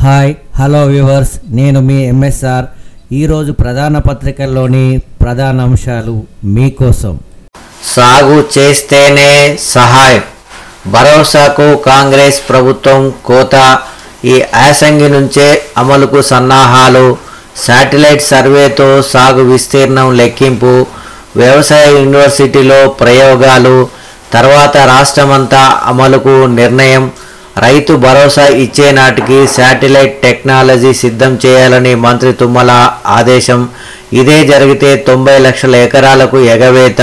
Hi hello viewers, నేను మీ MSR. ఈరోజు ప్రధాన పత్రికల్లోని ప్రధాన అంశాలు మీకోసం. సాగు చేస్తేనే సహాయం, భరోసాకు కాంగ్రెస్ ప్రభుత్వం కోత. ఈ యాసంగి నుంచే అమలుకు సన్నాహాలు. శాటిలైట్ సర్వేతో సాగు విస్తీర్ణం లెక్కింపు. వ్యవసాయ యూనివర్సిటీలో ప్రయోగాలు. తర్వాత రాష్ట్రమంతా అమలుకు నిర్ణయం. రైతు భరోసా ఇచ్చే నాటికి శాటిలైట్ టెక్నాలజీ సిద్ధం చేయాలని మంత్రి తుమ్మల ఆదేశం. ఇదే జరిగితే 90 లక్షల ఎకరాలకు ఎగవేత.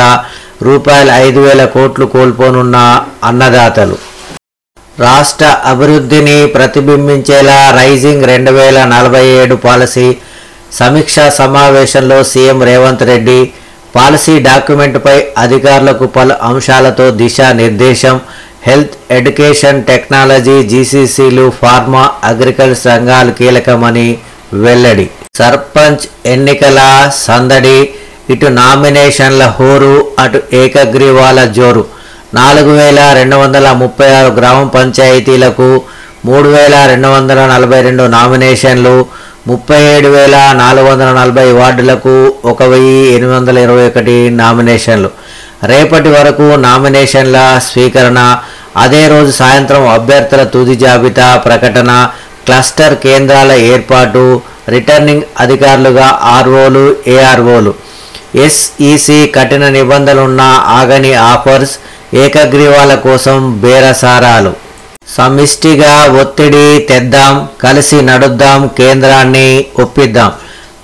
రూపాయలు 5,000 కోట్లు కోల్పోనున్న అన్నదాతలు. రాష్ట్ర అభివృద్ధిని ప్రతిబింబించేలా రైజింగ్ 2047 పాలసీ సమీక్షా సమావేశంలో సీఎం రేవంత్ రెడ్డి. పాలసీ డాక్యుమెంట్పై అధికారులకు పలు అంశాలతో దిశానిర్దేశం. హెల్త్, ఎడ్యుకేషన్, టెక్నాలజీ, జీసీసీలు, ఫార్మా, అగ్రికల్చర్ రంగాలు కీలకమని వెల్లడి. సర్పంచ్ ఎన్నికల సందడి. ఇటు నామినేషన్ల హోరు, అటు ఏకగ్రీవాల జోరు. 4,236 గ్రామ పంచాయతీలకు 3,242 నామినేషన్లు. 37,440 వార్డులకు 1,821 నామినేషన్లు. రేపటి వరకు నామినేషన్ల స్వీకరణ. అదే రోజు సాయంత్రం అభ్యర్థుల తుది జాబితా ప్రకటన. క్లస్టర్ కేంద్రాల ఏర్పాటు. రిటర్నింగ్ అధికారులుగా ఆర్ఓలు, ఏఆర్ఓలు. ఎస్ఈసి కఠిన నిబంధనలున్న ఆగని ఆఫర్స్. ఏకగ్రీవాల కోసం బేరసారాలు. సమిష్టిగా ఒత్తిడి తెద్దాం, కలిసి నడుద్దాం, కేంద్రాన్ని ఒప్పిద్దాం.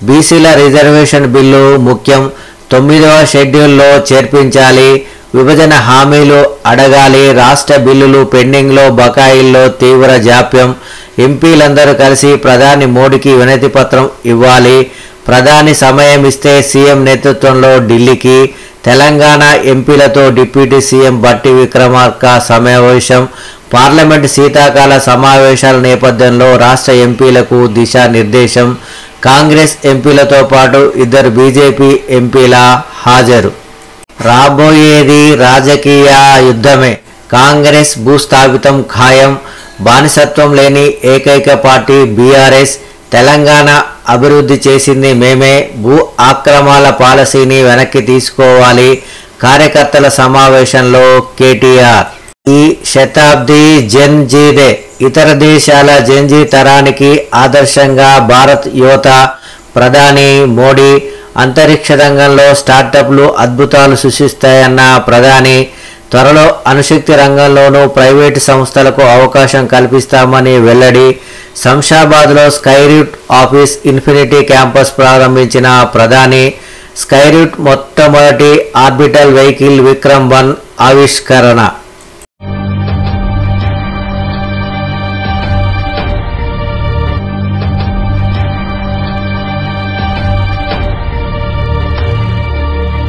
బీసీల రిజర్వేషన్ బిల్లు ముఖ్యం. 9వ షెడ్యూల్లో చేర్పించాలి. విభజన హామీలు అడగాలి. రాష్ట్ర బిల్లులు పెండింగ్లో, బకాయిల్లో తీవ్ర జాప్యం. ఎంపీలందరూ కలిసి ప్రధాని మోడీకి వినతి పత్రం ఇవ్వాలి. ప్రధాని సమయం ఇస్తే సీఎం నేతృత్వంలో ఢిల్లీకి. తెలంగాణ ఎంపీలతో డిప్యూటీ సీఎం బట్టి విక్రమార్క సమావేశం. పార్లమెంటు శీతాకాల సమావేశాల నేపథ్యంలో రాష్ట్ర ఎంపీలకు దిశానిర్దేశం. కాంగ్రెస్ ఎంపీలతో పాటు 2 బీజేపీ ఎంపీల హాజరు. రాబోయేది రాజకీయ యుద్ధమే. కాంగ్రెస్ భూస్థాపితం ఖాయం. బానిసత్వం లేని ఏకైక పార్టీ బీఆర్ఎస్. తెలంగాణ అభివృద్ధి చేసింది మేమే. భూ ఆక్రమాల పాలసీని వెనక్కి తీసుకోవాలి. కార్యకర్తల సమావేశంలో కేటీఆర్. ఈ శతాబ్ది జెన్ జీదే. ఇతర దేశాల జెన్జీ తరానికి ఆదర్శంగా భారత్ యువత. ప్రధాని మోడీ. అంతరిక్ష రంగంలో స్టార్టప్లు అద్భుతాలు సృష్టిస్తాయన్న ప్రధాని. త్వరలో అణుశక్తి రంగంలోనూ ప్రైవేటు సంస్థలకు అవకాశం కల్పిస్తామని వెల్లడి. శంషాబాద్లో స్కైరూట్ ఆఫీస్ ఇన్ఫినిటీ క్యాంపస్ ప్రారంభించిన ప్రధాని. స్కైరూట్ మొట్టమొదటి ఆర్బిటల్ వెహికల్ విక్రమ్ 1 ఆవిష్కరణ.